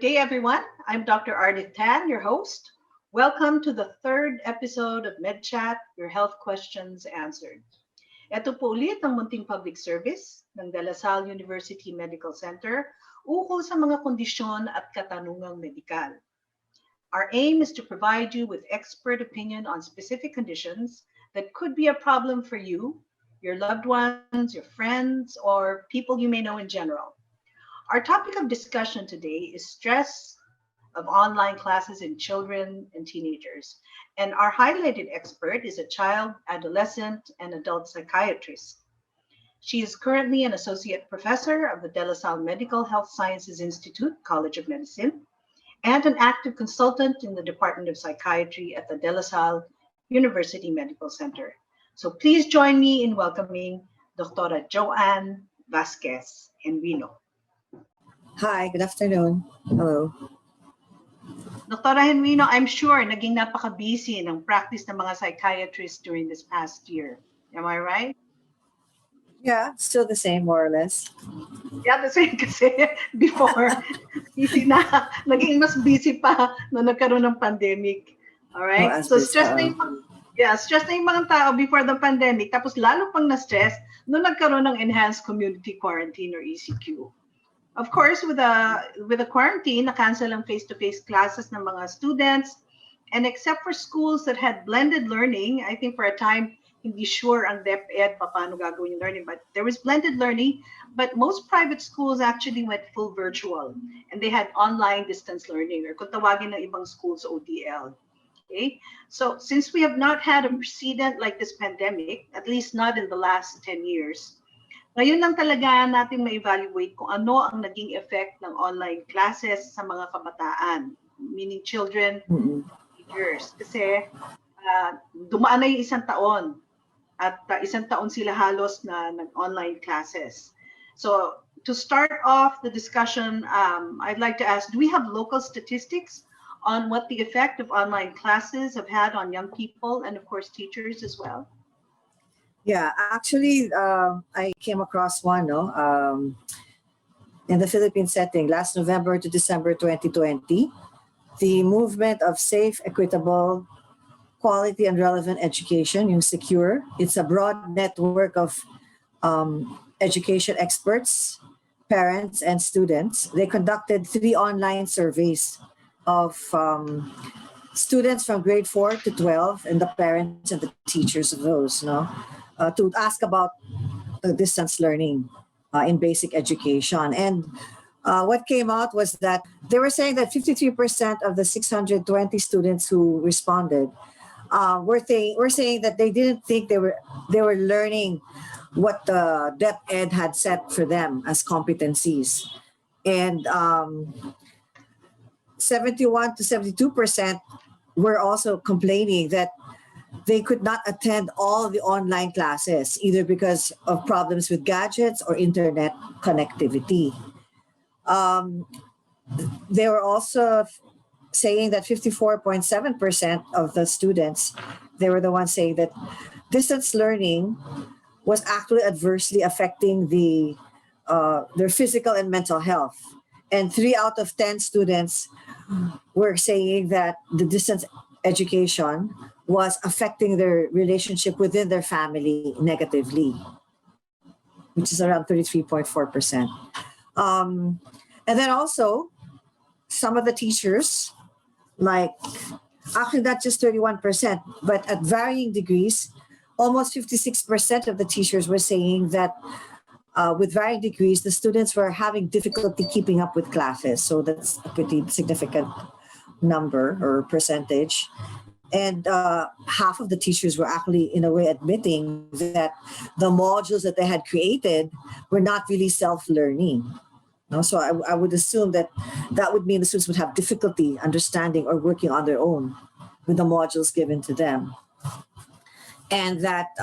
day, everyone. I'm Dr. Ardith Tan, your host. Welcome to the third episode of MedChat, your health questions answered. Ito po ulit ang munting public service ng De La Salle University Medical Center ukol sa mga kondisyon at katanungang medikal. Our aim is to provide you with expert opinion on specific conditions that could be a problem for you, your loved ones, your friends, or people you may know in general. Our topic of discussion today is stress of online classes in children and teenagers. And our highlighted expert is a child, adolescent, and adult psychiatrist. She is currently an associate professor of the De La Salle Medical Health Sciences Institute, College of Medicine, and an active consultant in the Department of Psychiatry at the De La Salle University Medical Center. So please join me in welcoming Dr. Josefina Vazquez-Genuino. Hi, good afternoon. Hello. Dr. Genuino, I'm sure naging napaka-busy ng practice ng mga psychiatrists during this past year. Am I right? Yeah, still the same, more or less. Yeah, the same kasi before. Busy na. Naging mas busy pa na nagkaroon ng pandemic. All right? So stress na yung mga tao before the pandemic. Tapos lalo pang na-stress nung nagkaroon ng enhanced community quarantine or ECQ. Of course, with the quarantine, na-cancel ang face-to-face classes ng mga students. And except for schools that had blended learning, I think for a time, hindi sure ang DepEd paano gagawin yung learning. But there was blended learning. But most private schools actually went full virtual. And they had online distance learning, or kung tawagin ng ibang schools, ODL. Okay? So since we have not had a precedent like this pandemic, at least not in the last 10 years, ngayon lang talaga natin ma-evaluate kung ano ang naging effect ng online classes sa mga kabataan, meaning children, teenagers. Kasi dumaan na yung isang taon at isang taon sila halos na nag-online classes. So to start off the discussion, I'd like to ask, do we have local statistics on what the effect of online classes have had on young people and of course teachers as well? Yeah, actually, I came across one in the Philippine setting last November to December 2020. The movement of safe, equitable, quality, and relevant education, yung SECURE. It's a broad network of education experts, parents, and students. They conducted 3 online surveys of students from grade 4 to 12 and the parents and the teachers of those, to ask about distance learning in basic education. And what came out was that they were saying that 53% of the 620 students who responded were saying that they didn't think they were learning what the DepEd had set for them as competencies. And 71 to 72% were also complaining that they could not attend all the online classes, either because of problems with gadgets or internet connectivity. They were also saying that 54.7% of the students, they were the ones saying that distance learning was actually adversely affecting their physical and mental health. And 3 out of 10 students were saying that the distance education was affecting their relationship within their family negatively, which is around 33.4%. And then also, some of the teachers, actually not just 31%, but at varying degrees, almost 56% of the teachers were saying that with varying degrees, the students were having difficulty keeping up with classes. So that's a pretty significant number or percentage. And half of the teachers were actually, in a way, admitting that the modules that they had created were not really self-learning. So I would assume that would mean the students would have difficulty understanding or working on their own with the modules given to them. And that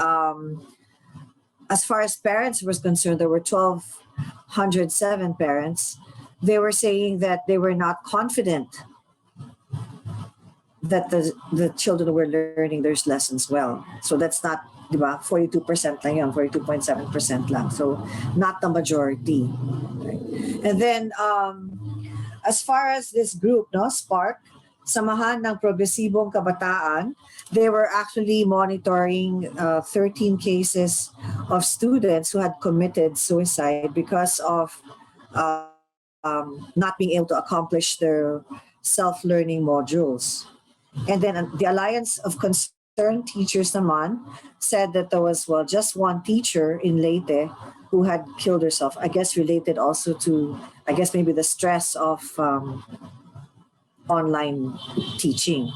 as far as parents were concerned, there were 1,207 parents. They were saying that they were not confident that the children were learning their lessons well. So that's not, 42% lang yun, 42.7% lang. So not the majority. Right? And then as far as this group, no, Spark, Samahan ng Progresibong Kabataan, they were actually monitoring 13 cases of students who had committed suicide because of not being able to accomplish their self-learning modules. And then the Alliance of Concerned Teachers naman said that there was, well, just one teacher in Leyte who had killed herself, I guess related also to, I guess maybe the stress of online teaching.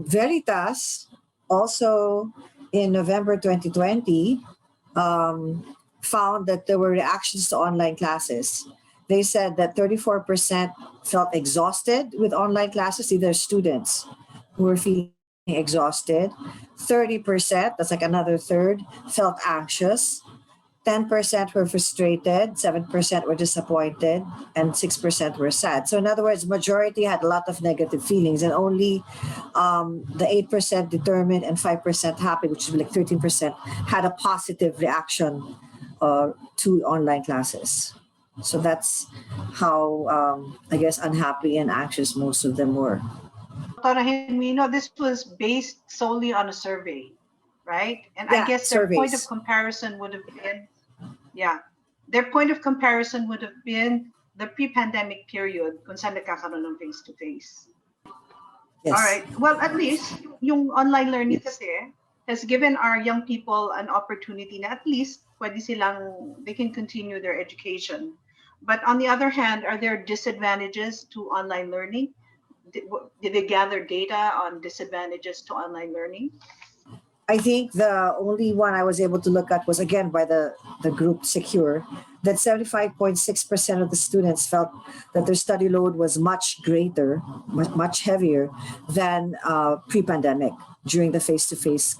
Veritas also in November 2020 found that there were reactions to online classes. They said that 34% felt exhausted with online classes. These are students who were feeling exhausted. 30%, that's like another third, felt anxious. 10% were frustrated, 7% were disappointed, and 6% were sad. So in other words, majority had a lot of negative feelings, and only the 8% determined and 5% happy, which is like 13%, had a positive reaction to online classes. So that's how, I guess, unhappy and anxious most of them were. Dr. Genuino, this was based solely on a survey, right? And yeah, I guess their point of comparison would have been, their point of comparison would have been the pre-pandemic period kung saan nagkakaroon ng face-to-face. Yes. All right. Well, at least yung online learning kasi has given our young people an opportunity na at least pwede silang, they can continue their education. But on the other hand, are there disadvantages to online learning? Did they gather data on disadvantages to online learning? I think the only one I was able to look at was, again, by the group Secure, that 75.6% of the students felt that their study load was much greater, much heavier than pre-pandemic during the face-to-face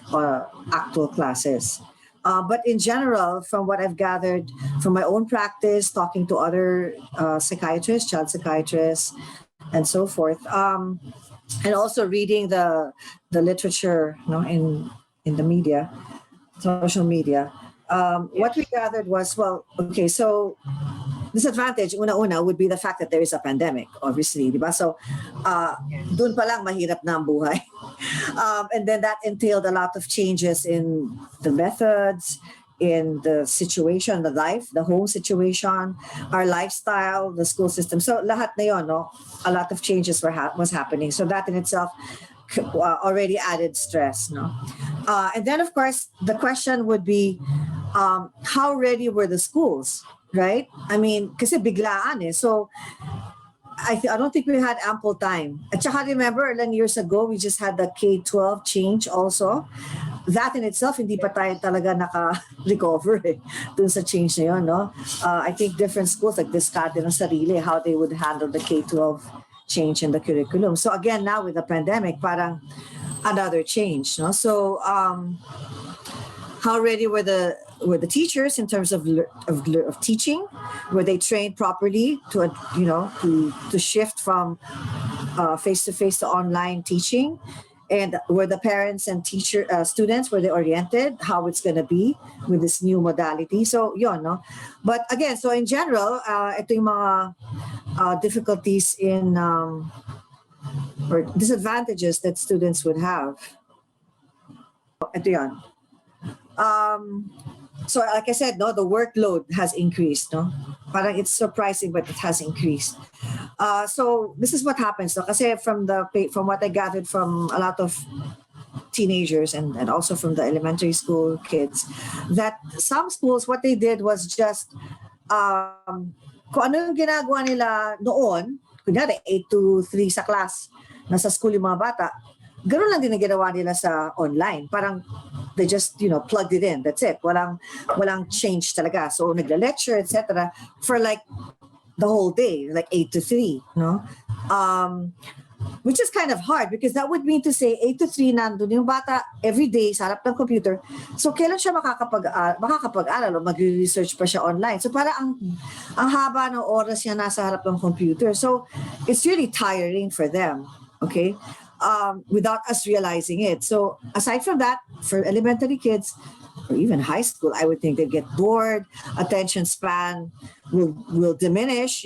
actual classes. But in general, from what I've gathered from my own practice, talking to other psychiatrists, child psychiatrists, and so forth, and also reading the literature, in the media, social media, what we gathered was, well, okay, so disadvantage, una-una, would be the fact that there is a pandemic, obviously, di ba? So, dun pa lang mahirap na ang buhay. And then that entailed a lot of changes in the methods, in the situation, the life, the home situation, our lifestyle, the school system. So lahat na yun, no? A lot of changes was happening. So that in itself already added stress, no? And then, of course, the question would be, how ready were the schools, right? I mean, kasi biglaan eh. So I don't think we had ample time. At saka remember, ilang years ago, we just had the K-12 change also. That in itself, hindi pa tayo talaga naka-recover dun sa change na yun, no? I think different schools like diskarte ng sarili, how they would handle the K-12 change in the curriculum. So again, now with the pandemic, parang another change, no? So how ready were the teachers in terms of teaching? Were they trained properly to shift from face-to-face to online teaching? And were the parents and students, were they oriented how it's going to be with this new modality? So yun, no? But again, so in general, ito yung mga difficulties in or disadvantages that students would have. Ito yun. So like I said, no, the workload has increased, no? Parang it's surprising, but it has increased. So this is what happens, no? Kasi from what I gathered from a lot of teenagers and also from the elementary school kids, that some schools, what they did was just kung ano yung ginagawa nila noon, kunyari 8 to 3 sa class, nasa school yung mga bata, ganoon lang din ang ginawa nila sa online. Parang they just, plugged it in. That's it. Walang change talaga. So nagla-lecture, etc. for like the whole day, like 8 to 3, no? Which is kind of hard because that would mean to say 8 to 3 nandun yung bata every day sa harap ng computer. So kailan siya makakapag-aral o mag-research pa siya online? So para ang haba ng oras niya nasa harap ng computer. So it's really tiring for them, okay? Without us realizing it. So aside from that, for elementary kids, or even high school, I would think they get bored, attention span will diminish,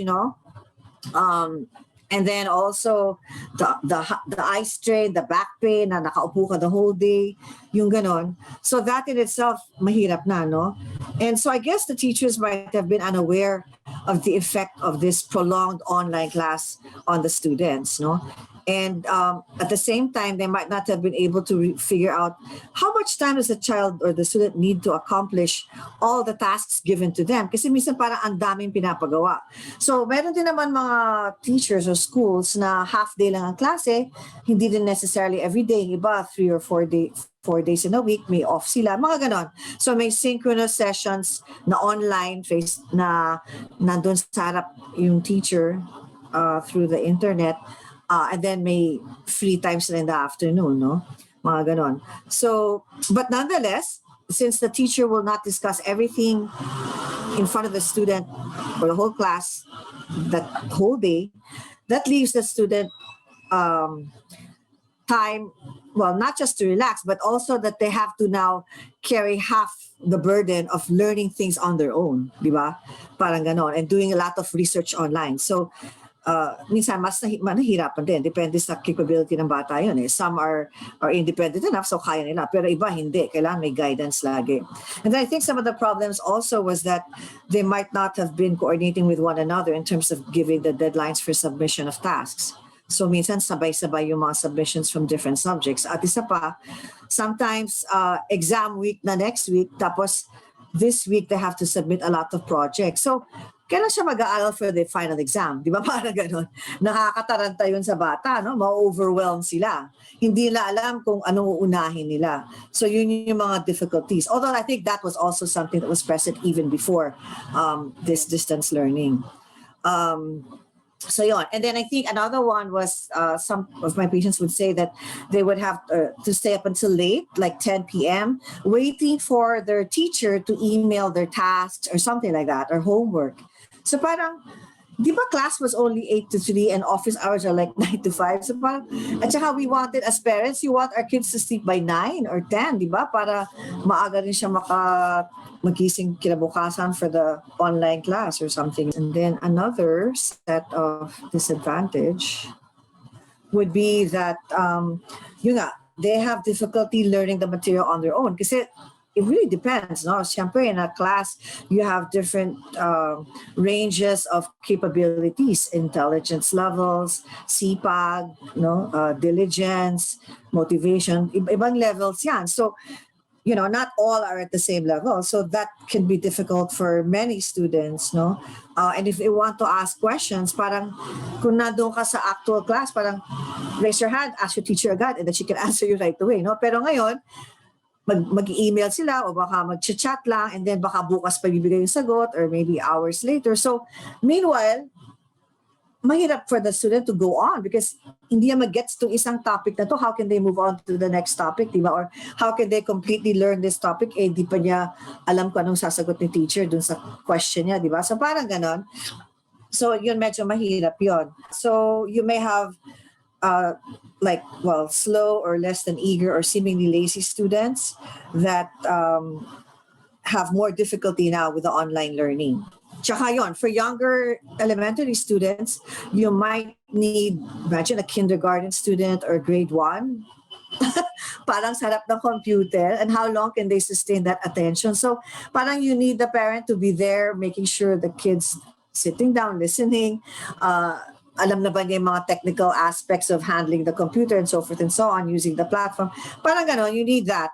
and then also the eye strain, the back pain, na nakaupo ka the whole day, yung ganon. So that in itself, mahirap na, no? And so I guess the teachers might have been unaware of the effect of this prolonged online class on the students, no? And at the same time, they might not have been able to figure out how much time does the child or the student need to accomplish all the tasks given to them. Kasi minsan parang ang daming pinapagawa. So meron din naman mga teachers or schools na half day lang ang klase, hindi din necessarily every day. Iba 3 or 4 days in a week, may off sila, mga ganon. So may synchronous sessions na online, na nandun sa harap yung teacher through the internet. And then may free times in the afternoon, no? Mga ganon. So, but nonetheless, since the teacher will not discuss everything in front of the student or the whole class that whole day, that leaves the student time, well, not just to relax, but also that they have to now carry half the burden of learning things on their own, di ba? Parang ganon, and doing a lot of research online. So, minsan mas nahihirapan din. Depende sa capability ng bata yun. Some are independent enough, so kaya nila. Pero iba hindi. Kailangan may guidance lagi. And then I think some of the problems also was that they might not have been coordinating with one another in terms of giving the deadlines for submission of tasks. So minsan sabay-sabay yung mga submissions from different subjects. At isa pa, sometimes exam week na next week, tapos this week they have to submit a lot of projects. So kailan siya mag-aaral for the final exam? Di ba? Parang ganun. Nakakataranta yun sa bata, no? Ma-overwhelm sila. Hindi nila alam kung anong uunahin nila. So yun yung mga difficulties. Although I think that was also something that was present even before this distance learning. So yun. And then I think another one was some of my patients would say that they would have to stay up until late, like 10 p.m., waiting for their teacher to email their tasks or something like that, or homework. So parang, di ba class was only 8 to 3 and office hours are like 9 to 5? So parang, at saka we wanted as parents, you want our kids to sleep by 9 or 10, di ba? Para maaga rin siya magising kinabukasan for the online class or something. And then another set of disadvantage would be that, they have difficulty learning the material on their own. Kasi it really depends, no? Siyempre, in a class, you have different ranges of capabilities, intelligence levels, sipag, diligence, motivation, ibang levels yan. So, not all are at the same level. So that can be difficult for many students, no? And if they want to ask questions, parang kung nandun ka sa actual class, parang raise your hand, ask your teacher agad, and then she can answer you right away, no? Pero ngayon, mag-email sila o baka mag-chat lang and then baka bukas pa bibigay yung sagot or maybe hours later. So, meanwhile, mahirap for the student to go on because hindi niya mag-gets to isang topic na to. How can they move on to the next topic, diba? Or how can they completely learn this topic? Di pa niya alam kung anong sasagot ni teacher dun sa question niya, diba? So, parang ganon. So, yun medyo mahirap yun. So, you may have slow or less than eager or seemingly lazy students that have more difficulty now with the online learning. Tsaka yun, for younger elementary students, you might need, imagine a kindergarten student or grade 1, parang sarap ng computer, and how long can they sustain that attention? So parang you need the parent to be there, making sure the kids sitting down, listening, alam na ba niya yung mga technical aspects of handling the computer and so forth and so on, using the platform. Parang gano'n, you need that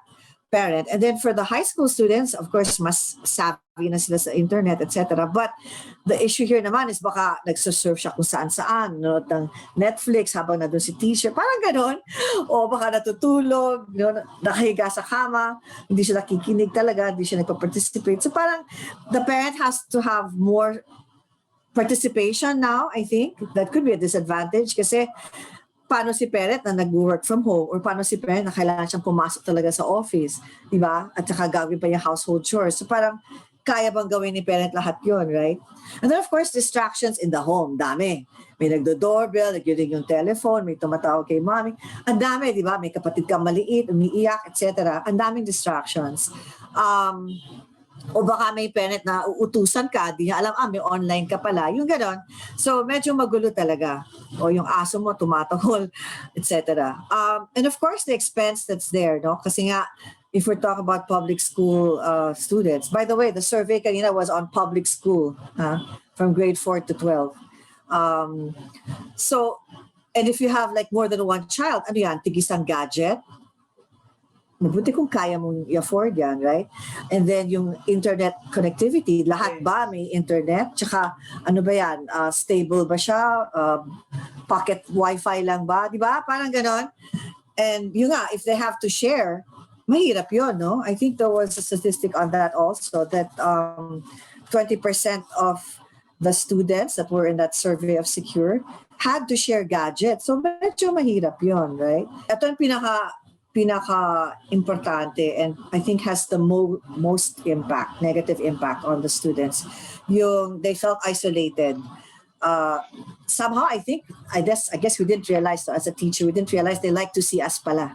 parent. And then for the high school students, of course, mas savvy na sila sa internet, etc. But the issue here naman is baka nagsusurf siya kung saan-saan, nanonood ng Netflix habang nandun si teacher, parang gano'n. O baka natutulog, nakahiga sa kama, hindi siya nakikinig talaga, hindi siya nagpa-participate. So parang the parent has to have more participation now, I think. That could be a disadvantage kasi paano si parent na nag-work from home or paano si parent na kailangan siyang pumasok talaga sa office, di ba? At saka gawin pa yung household chores. So parang kaya bang gawin ni parent lahat yun, right? And then of course, distractions in the home, dami. May nagdo-doorbell, nag-ring yung telephone, may tumatawag kay mommy. Ang dami, di ba? May kapatid kang maliit, umiiyak, etc. Ang daming distractions. O baka may parent na uutusan ka, di niya alam, may online ka pala, yung ganon. So medyo magulo talaga. O yung aso mo tumatahol, etc. And of course, the expense that's there, no? Kasi nga, if we're talking about public school students, by the way, the survey kanina was on public school, from grade 4 to 12. So, and if you have like more than one child, ano yan, tigisang gadget, mabuti kung kaya mong i-afford yan, right? And then yung internet connectivity, lahat ba may internet? Tsaka ano ba yan? Stable ba siya? Pocket wifi lang ba? Di ba? Parang ganon. And yun nga, if they have to share, mahirap yun, no? I think there was a statistic on that also that 20% of the students that were in that survey of Secure had to share gadgets. So medyo mahirap yun, right? Ito yung pinaka-importante and I think has the most impact, negative impact on the students. Yung they felt isolated. Somehow I guess we didn't realize, so as a teacher, we didn't realize they like to see us pala.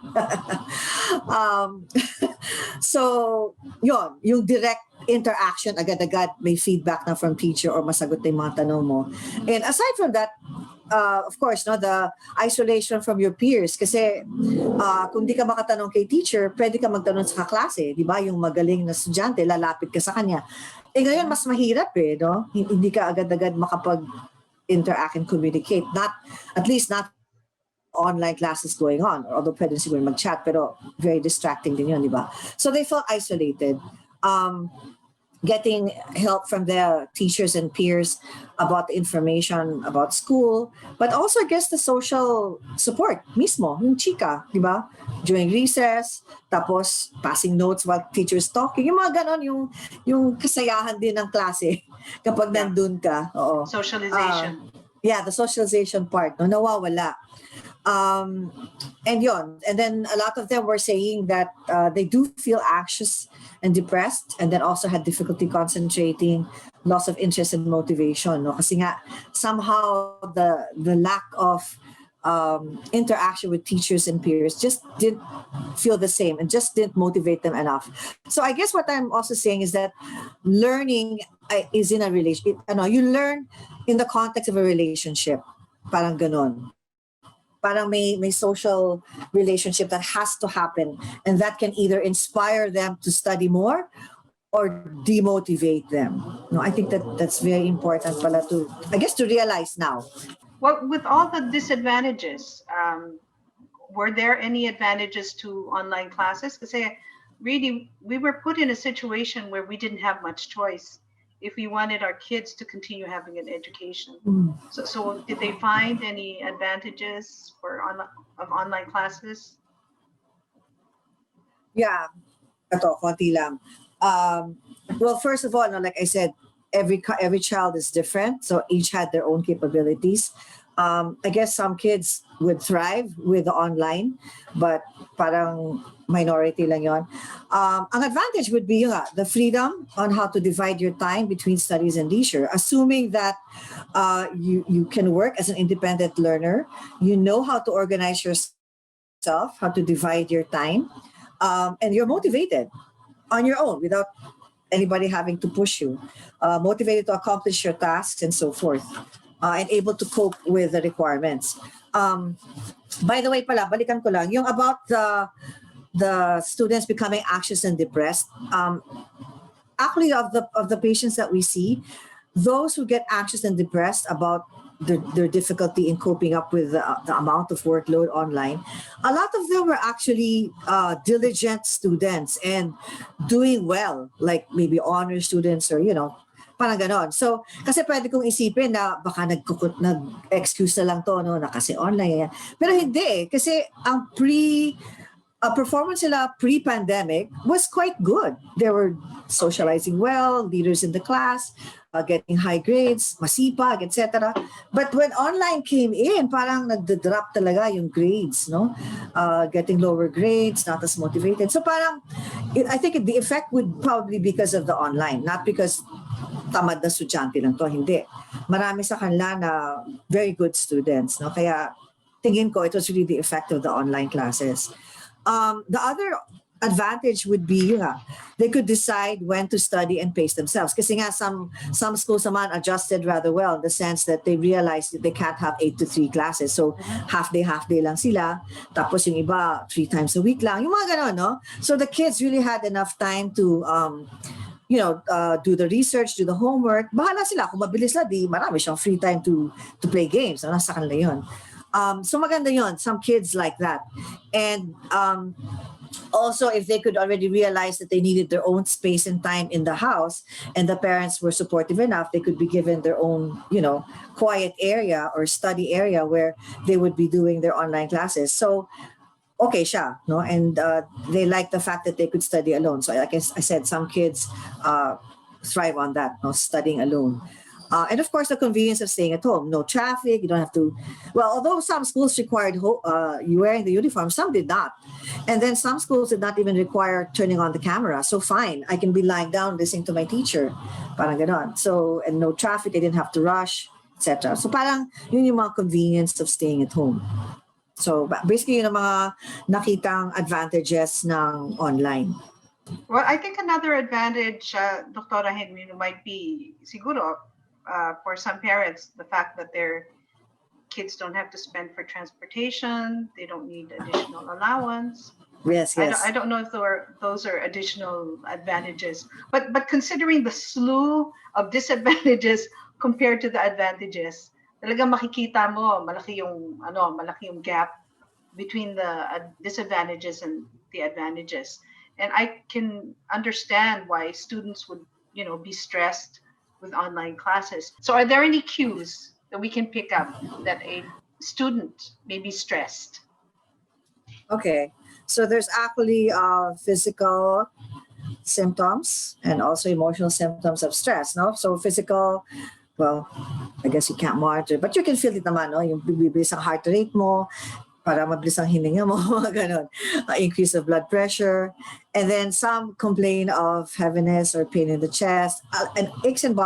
So, yung direct interaction, agad-agad may feedback na from teacher or masagot na yung mga tanong mo. And aside from that, of course, no, the isolation from your peers. Kasi kung di ka makatanong kay teacher, pwede ka magtanong sa kaklase. Di ba? Yung magaling na estudyante, lalapit ka sa kanya. Ngayon, mas mahirap no? Hindi ka agad-agad makapag-interact and communicate. At least not online classes going on. Although pwede siguro mag-chat, pero very distracting din yun, di ba? So they felt isolated. Getting help from their teachers and peers about the information about school, but also I guess the social support mismo, yung chika, di ba? During recess, tapos passing notes while teachers talking, yung mga ganon, yung kasayahan din ng klase kapag nandun ka. Oo. Socialization. The socialization part, no, nawawala. And then a lot of them were saying that they do feel anxious and depressed, and then also had difficulty concentrating, loss of interest and motivation. No? Kasi nga, somehow the lack of interaction with teachers and peers just didn't feel the same and just didn't motivate them enough. So I guess what I'm also saying is that learning is in a relationship. You learn in the context of a relationship. Parang ganon. Parang may social relationship that has to happen, and that can either inspire them to study more or demotivate them. No, I think that's very important pala to realize now. Well, with all the disadvantages, were there any advantages to online classes? Because really, we were put in a situation where we didn't have much choice if we wanted our kids to continue having an education. So did they find any advantages of online classes? Yeah, ito, konti lang. Well, first of all, like I said, every child is different, so each had their own capabilities. I guess some kids would thrive with the online, but parang minority lang yon. Ang advantage would be the freedom on how to divide your time between studies and leisure, assuming that you can work as an independent learner, you know how to organize yourself, how to divide your time, and you're motivated on your own without anybody having to push you, motivated to accomplish your tasks and so forth. And able to cope with the requirements. By the way pala, balikan ko lang, yung about the students becoming anxious and depressed. Actually, of the patients that we see, those who get anxious and depressed about their difficulty in coping up with the amount of workload online, a lot of them were actually diligent students and doing well, like maybe honor students or, parang ganon. So, kasi pwede kong isipin na baka nag-excuse na lang to, no, na kasi online yan. Pero hindi kasi ang performance nila pre-pandemic was quite good. They were socializing well, leaders in the class, getting high grades, masipag, etc. But when online came in, parang nagda-drop talaga yung grades, no? Getting lower grades, not as motivated. So parang, I think the effect would probably be because of the online, not because tamad na estudyante lang to, hindi. Marami sa kanila na very good students, no? Kaya tingin ko it was really the effect of the online classes. The other advantage would be they could decide when to study and pace themselves. Kasi nga some schools naman adjusted rather well in the sense that they realized that they can't have 8 to 3 classes. So half day lang sila. Tapos yung iba 3 times a week lang. Yung mga ganon, no? So the kids really had enough time to do the research, do the homework. Bahala sila. Kung mabilis na, di marami siyang free time to play games. Nasa kanila yun. So maganda yun. Some kids like that. And also, if they could already realize that they needed their own space and time in the house, and the parents were supportive enough, they could be given their own, quiet area or study area where they would be doing their online classes. So, okay siya, no? And they like the fact that they could study alone. So like I said, some kids thrive on that, no? Studying alone. And of course, the convenience of staying at home. No traffic, you don't have to... Well, although some schools required you wearing the uniform, some did not. And then some schools did not even require turning on the camera. So fine, I can be lying down listening to my teacher. Parang ganon. So, and no traffic, they didn't have to rush, etc. So parang yun yung mga convenience of staying at home. So basically, yun ang mga nakitang advantages ng online. Well, I think another advantage, Dr. Genuino, might be, siguro, for some parents, the fact that their kids don't have to spend for transportation, they don't need additional allowance. Yes. I don't know if those are additional advantages, but considering the slew of disadvantages compared to the advantages, talagang makikita mo malaki yung gap between the disadvantages and the advantages. And I can understand why students would, be stressed with online classes. So are there any cues that we can pick up that a student may be stressed? Okay. So there's actually physical symptoms and also emotional symptoms of stress, no? So physical, well, I guess you can't monitor, but you can feel it naman, no? Yung bibilis ang heart rate mo, para mabilis ang hininga mo, ganon. Increase of blood pressure. And then some complain of heaviness or pain in the chest, and aches in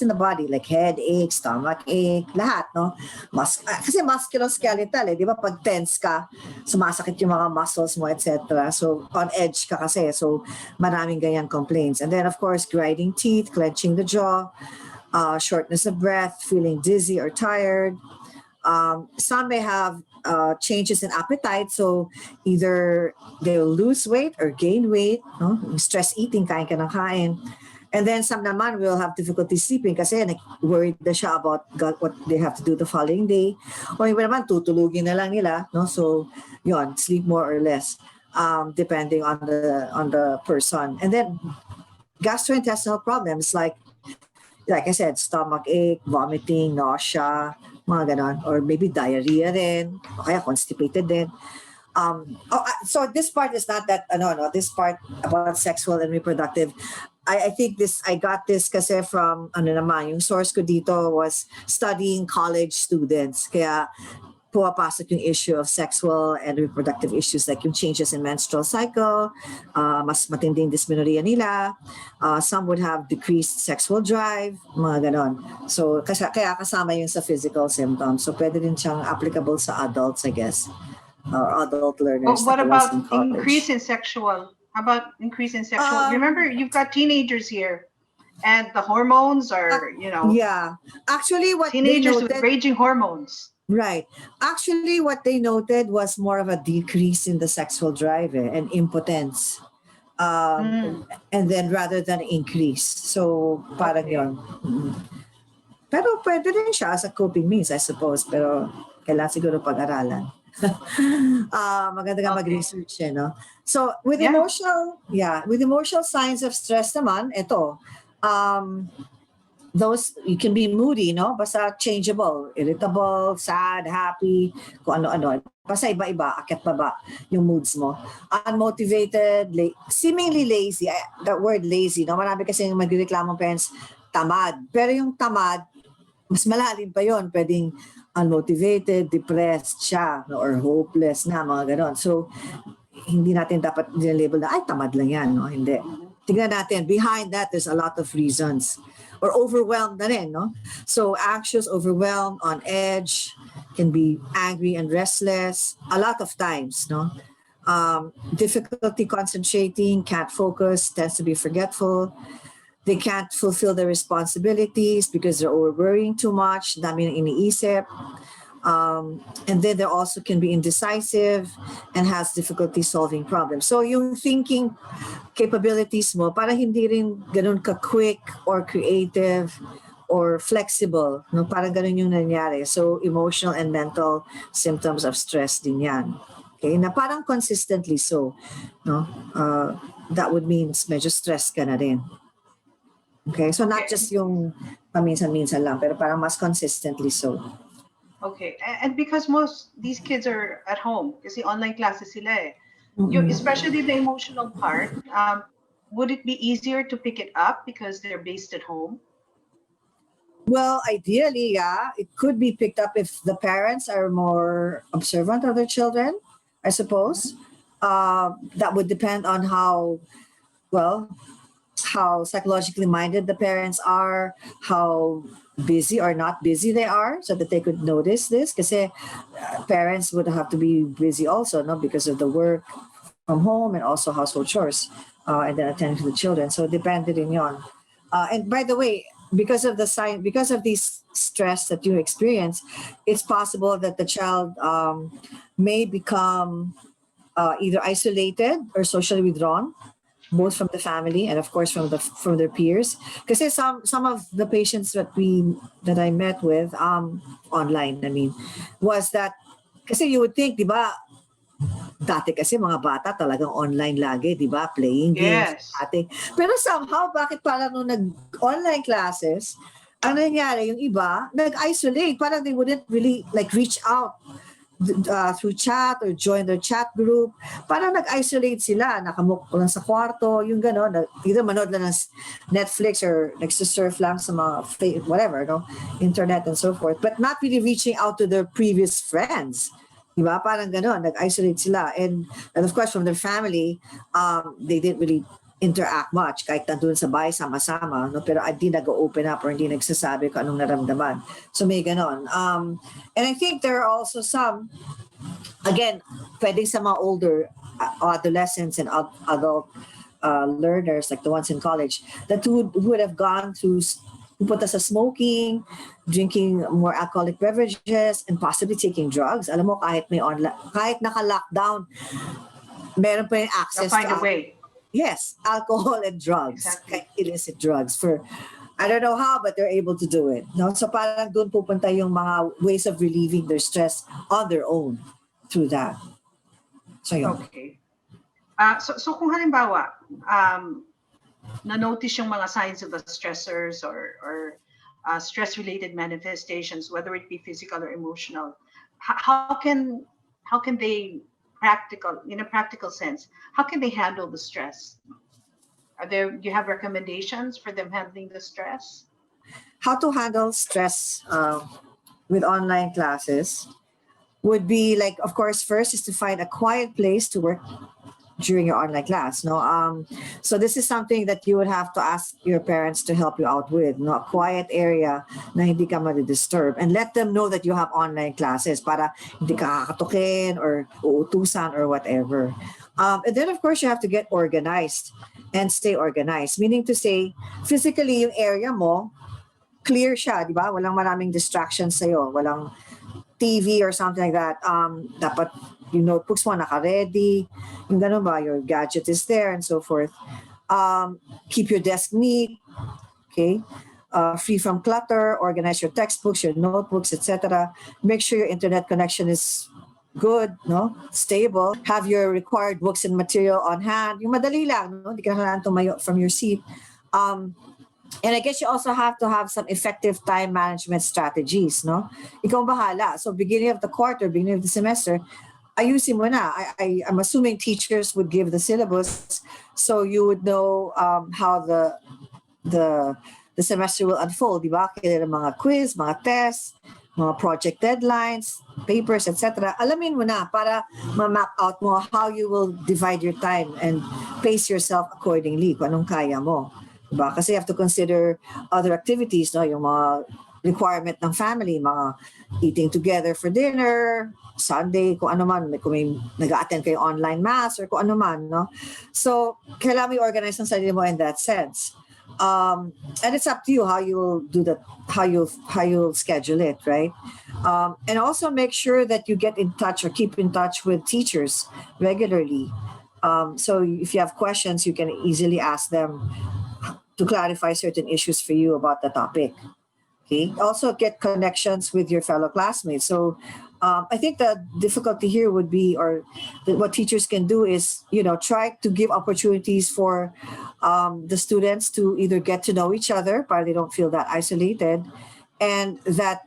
the body, like headache, stomach ache, lahat, no? Kasi musculoskeletal, di ba? Pag tense ka, sumasakit yung mga muscles mo, etc. So, on edge ka kasi. So, maraming ganyan complaints. And then, of course, grinding teeth, clenching the jaw, shortness of breath, feeling dizzy or tired. Some may have changes in appetite, so either they'll lose weight or gain weight, no? Stress eating, kain ka ng kain. And then some naman will have difficulty sleeping kasi worried na siya about what they have to do the following day. O iba naman, tutulugin na lang nila, no? So, yon, sleep more or less, depending on the person. And then gastrointestinal problems like I said, stomach ache, vomiting, nausea, mga ganon, or maybe diarrhea din, o kaya constipated din. So this part is not that, this part about sexual and reproductive. I think I got this kasi from, yung source ko dito was studying college students. Kaya pumapasok yung issue of sexual and reproductive issues like yung changes in menstrual cycle, mas matinding dysmenorrhea nila, some would have decreased sexual drive, mga ganon. So kaya kasama yung sa physical symptoms. So pwede din siyang applicable sa adults, I guess, or adult learners. What about increase in sexual? How about increase in sexual? Remember, you've got teenagers here. And the hormones are, Yeah. Actually, what teenagers with raging hormones. Right. Actually, what they noted was more of a decrease in the sexual drive and impotence. And then rather than increase. So, parang yun. Pero pwede rin siya as a coping means, I suppose. Pero kailangan siguro pag-aralan. Maganda nga mag-research no? So, with emotional signs of stress naman, ito, those, you can be moody, no? Basta changeable, irritable, sad, happy, kung ano-ano. Basta iba-iba, akit baba yung moods mo. Unmotivated, seemingly lazy. That word lazy, no? Marami kasi yung magreklamo parents, tamad. Pero yung tamad, mas malalim pa yon. Pwedeng unmotivated, depressed siya, no? Or hopeless na, mga ganon. So, hindi natin dapat label na, ay, tamad lang yan, no? Hindi. Tingnan natin, behind that, there's a lot of reasons. Or overwhelmed na rin, no? So, anxious, overwhelmed, on edge, can be angry and restless, a lot of times, no? Difficulty concentrating, can't focus, tends to be forgetful. They can't fulfill their responsibilities because they're worrying too much, dami ng iniisip. And then there also can be indecisive and has difficulty solving problems. So yung thinking capabilities mo, para hindi rin ganun ka-quick or creative or flexible. No? Parang ganun yung nangyari. So emotional and mental symptoms of stress din yan. Okay? Na parang consistently so. No? That would mean medyo stress ka na rin. Okay? So not just yung paminsan-minsan lang, pero parang mas consistently so. Okay, and because most these kids are at home, kasi online classes sila eh. Especially the emotional part, would it be easier to pick it up because they're based at home? Well, ideally, yeah, it could be picked up if the parents are more observant of their children, I suppose. That would depend on how psychologically minded the parents are, how busy or not busy they are, so that they could notice this. Because parents would have to be busy also, no, because of the work from home and also household chores, and then attending to the children. So depended in yon. And by the way, because of these stress that you experience, it's possible that the child may become either isolated or socially withdrawn, both from the family and of course from their peers. Because some of the patients that I met with online, was that kasi you would think, di ba, dati kasi mga bata talagang online lagi, di ba, playing games. Yes. Pero somehow, bakit parang nung nag-online classes, ang nangyari, yung iba, nag-isolate. Parang they wouldn't really reach out through chat or join their chat group. Parang nag-isolate sila, nakamukha lang sa kwarto, yung gano'n, either manood lang ng Netflix or nagsisurf lang sa mga whatever, no, internet and so forth, but not really reaching out to their previous friends. Diba? Parang gano'n, nag-isolate sila. And of course, from their family, they didn't really interact much kahit nandun sa bahay sama-sama, no? Pero hindi nag-open up or hindi nagsasabi kung anong naramdaman. So may ganon. And I think there are also some, again, pwedeng sa mga older adolescents and adult learners, like the ones in college, that who would have gone through, pupunta sa smoking, drinking more alcoholic beverages, and possibly taking drugs. Alam mo, kahit naka-lockdown, meron pa yung access They'll find a way. Yes, alcohol and drugs, Exactly. illicit drugs. I don't know how, but they're able to do it. No? So parang doon pupunta yung mga ways of relieving their stress on their own through that. So yun. Okay. So kung halimbawa, na-notice yung mga signs of the stressors or stress-related manifestations, whether it be physical or emotional, how can they in a practical sense, how can they handle the stress? Do you have recommendations for them handling the stress? How to handle stress with online classes would be of course, first is to find a quiet place to work during your online class. No, so this is something that you would have to ask your parents to help you out with. No, a quiet area na hindi ka ma-disturb, and let them know that you have online classes para hindi ka kakatukin or uutusan or whatever. And then of course you have to get organized and stay organized. Meaning to say, physically yung area mo clear siya, di ba? Walang maraming distractions sa'yo, walang TV or something like that. Dapat yung notebooks mo naka-ready, yung gano'n ba, your gadget is there and so forth. Keep your desk neat, okay? Free from clutter, organize your textbooks, your notebooks, etc. Make sure your internet connection is good, no? Stable. Have your required books and material on hand. Yung madali lang, no? Hindi ka kailangan tumayo from your seat. And I guess you also have to have some effective time management strategies, no? Ikaw bahala. So beginning of the quarter, beginning of the semester, ayusin mo na. I'm assuming teachers would give the syllabus so you would know how the semester will unfold, di ba? Kailan mga quiz, mga tests, mga project deadlines, papers, etc. Alamin mo na para ma-map out mo how you will divide your time and pace yourself accordingly kung anong kaya mo. Diba? Kasi you have to consider other activities, no? Yung mga requirement ng family, mga eating together for dinner, Sunday, kung ano man, kung may nag-attend kayo online mass or kung ano man, no? So, kailangan mo i-organize ng sarili mo in that sense. And it's up to you how you will do that, how you'll schedule it, right? And also make sure that you get in touch or keep in touch with teachers regularly. So if you have questions, you can easily ask them to clarify certain issues for you about the topic. Okay. Also get connections with your fellow classmates. So I think the difficulty here would be, or what teachers can do is, try to give opportunities for the students to either get to know each other, but they don't feel that isolated, and that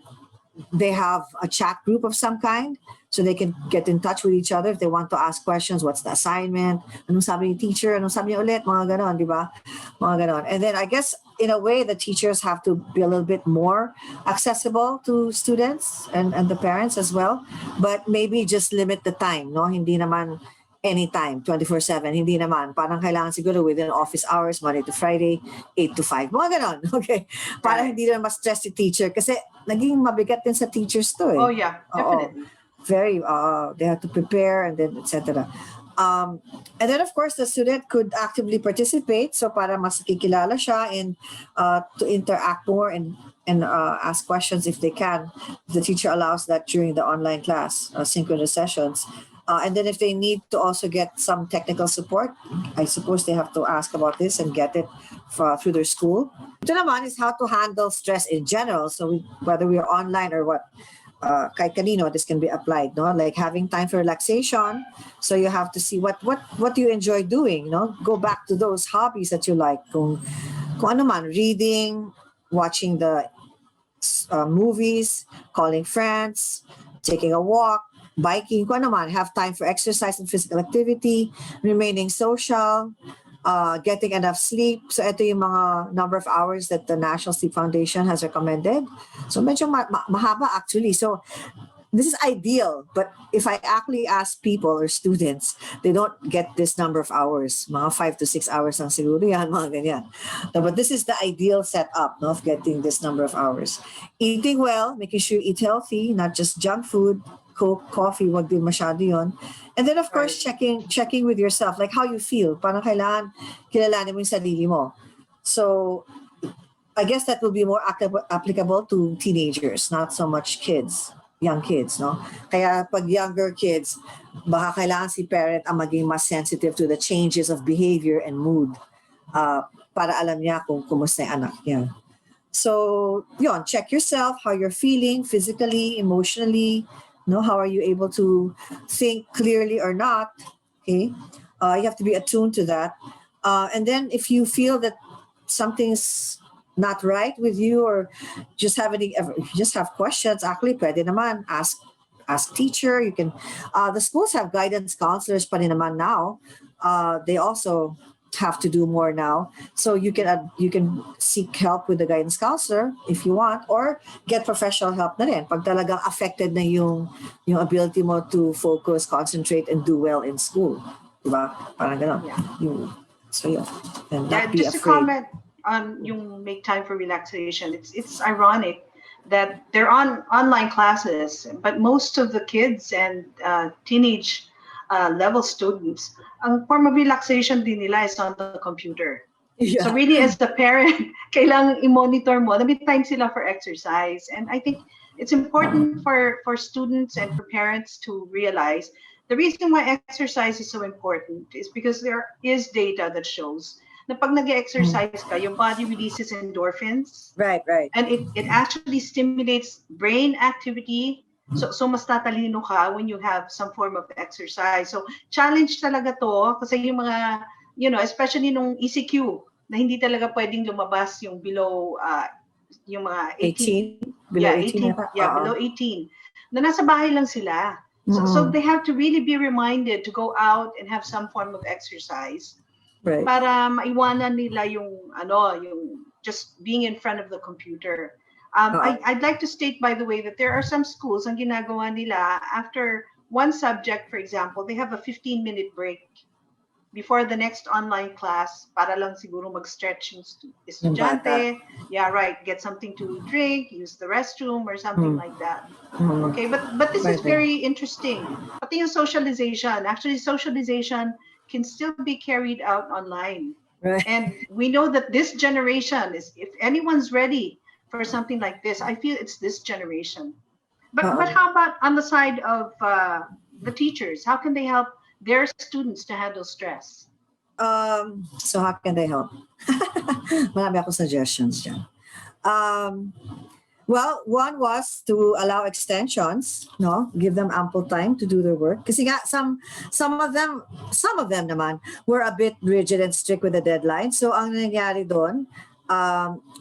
they have a chat group of some kind so they can get in touch with each other if they want to ask questions. What's the assignment? Anong sabi ni teacher? Anong sabi niya ulit? Mga ganon, di ba? Mga ganon. And then I guess in a way the teachers have to be a little bit more accessible to students and the parents as well. But maybe just limit the time, no? Hindi naman anytime, 24/7. Hindi naman. Parang kailangan siguro within office hours, Monday to Friday, 8 to 5. Mga ganon, okay? Para hindi naman ma-stress si teacher. Kasi naging mabigat din sa teachers to eh. Oh yeah, definitely. Very, they have to prepare and then etc. And then of course the student could actively participate, so para mas kikilala siya and to interact more and ask questions if they can. The teacher allows that during the online class, synchronous sessions. And then if they need to also get some technical support, I suppose they have to ask about this and get it through their school. Ito naman is how to handle stress in general. So whether we are online or what, kahit kanino, this can be applied, no? Like having time for relaxation. So you have to see what you enjoy doing, no? Go back to those hobbies that you like. Kung ano man, reading, watching the movies, calling friends, taking a walk, biking, kung ano man, have time for exercise and physical activity, remaining social, getting enough sleep. So ito yung mga number of hours that the National Sleep Foundation has recommended. So medyo mahaba actually. So this is ideal, but if I actually ask people or students, they don't get this number of hours. Mga 5 to 6 hours lang siguro yan, mga ganyan. No, but this is the ideal setup, no, of getting this number of hours. Eating well, making sure you eat healthy, not just junk food, Coke, coffee, wag din masyado yun. And then of course, checking with yourself, like how you feel. Parang kailangan kilalanin mo yung sarili mo. So I guess that will be more applicable to teenagers, not so much kids, young kids, no? Kaya pag younger kids, baka kailangan si parent ang maging mas sensitive to the changes of behavior and mood para alam niya kung kumusta yung anak niya. So, yun, check yourself, how you're feeling physically, emotionally, no, how are you able to think clearly or not? Okay, you have to be attuned to that. And then if you feel that something's not right with you or just have questions, actually, pwede naman ask teacher. You can. The schools have guidance counselors, pa rin naman now. They also have to do more now. So you can seek help with the guidance counselor if you want, or get professional help na rin pag talagang affected na yung ability mo to focus, concentrate, and do well in school. Diba? Parang gano'n. Yeah. So yeah. And not be just afraid. to comment on yung make time for relaxation. It's ironic that they're on online classes, but most of the kids and teenage level students, ang form of relaxation din nila is on the computer. Yeah. So really, as the parent, kailangang i-monitor mo na may time sila for exercise. And I think it's important for students and for parents to realize the reason why exercise is so important is because there is data that shows na pag nag-exercise ka, your body releases endorphins. Right. And it actually stimulates brain activity. So mas tatalino ka when you have some form of exercise. So challenge talaga to kasi yung mga, especially nung ECQ, na hindi talaga pwedeng lumabas yung below yung mga 18. 18? Below 18 below 18. Na nasa bahay lang sila. So they have to really be reminded to go out and have some form of exercise. Right. Para maiwanan nila yung just being in front of the computer. I'd like to state, by the way, that there are some schools ang ginagawa nila after one subject, for example, they have a 15-minute break before the next online class para lang siguro mag-stretch yung estudyante. Yeah, right. Get something to drink, use the restroom or something like that. Okay, but this is very interesting. Pati yung socialization. Actually, socialization can still be carried out online. Right. And we know that this generation is, if anyone's ready for something like this, I feel it's this generation. But how about on the side of the teachers? How can they help their students to handle stress? So how can they help? Marami akong suggestions dyan. Well, one was to allow extensions, no? Give them ample time to do their work. Kasi nga, some of them naman were a bit rigid and strict with the deadline. So ang nangyari doon,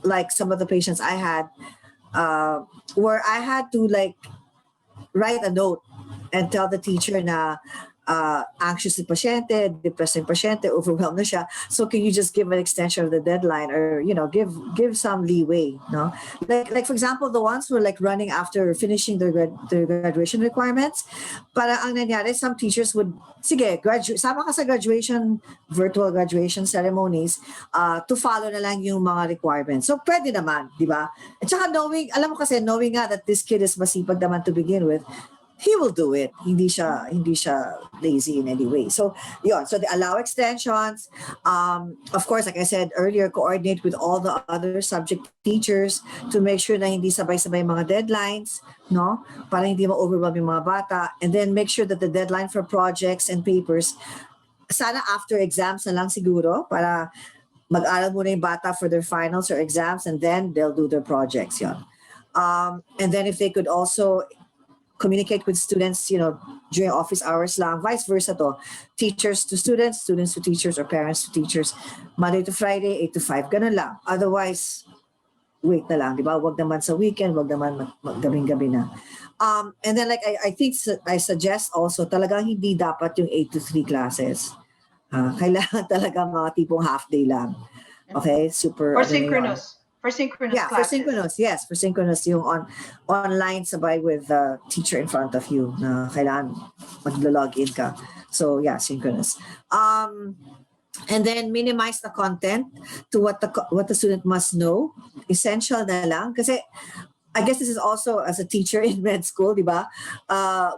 like some of the patients I had, where I had to like write a note and tell the teacher na anxious yung pasyente, depressed yung pasyente, overwhelmed na siya. So can you just give an extension of the deadline, or give some leeway, no? Like for example, the ones who are like running after finishing their graduation requirements. Para ang nangyari, some teachers would sige, sama ka sa virtual graduation ceremonies to follow na lang yung mga requirements. So pwede naman, di ba? At saka knowing nga that this kid is masipag naman to begin with, he will do it. Hindi siya lazy in any way. So, so they allow extensions. Of course, like I said earlier, coordinate with all the other subject teachers to make sure na hindi sabay-sabay mga deadlines, no? Para hindi ma-overwhelm yung mga bata. And then make sure that the deadline for projects and papers, sana after exams na lang siguro, para mag-aral muna yung bata for their finals or exams, and then they'll do their projects, yun. And then if they could also communicate with students, during office hours lang, vice versa to. Teachers to students, students to teachers, or parents to teachers. Monday to Friday, 8 to 5, ganun lang. Otherwise, wait na lang, di ba? Wag naman sa weekend, wag naman gabing-gabi na. And then I think I suggest also, talagang hindi dapat yung 8 to 3 classes. Kailangan talaga mga tipong half day lang. Okay? Super. Or synchronous. For synchronous classes. For synchronous, yes. For synchronous, yung online sabay with the teacher in front of you na kailangan mag-log in ka. So, yeah, synchronous. And then minimize the content to what the student must know. Essential na lang. Kasi I guess this is also as a teacher in med school, di ba?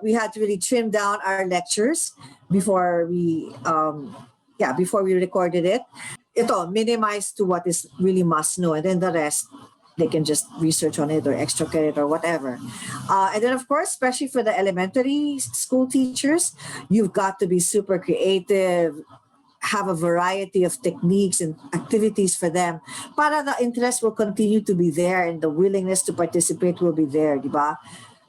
We had to really trim down our lectures before we recorded it. Ito, minimize to what is really must know, and then the rest, they can just research on it or extra credit or whatever. And then, of course, especially for the elementary school teachers, you've got to be super creative, have a variety of techniques and activities for them. Para the interest will continue to be there and the willingness to participate will be there, di ba?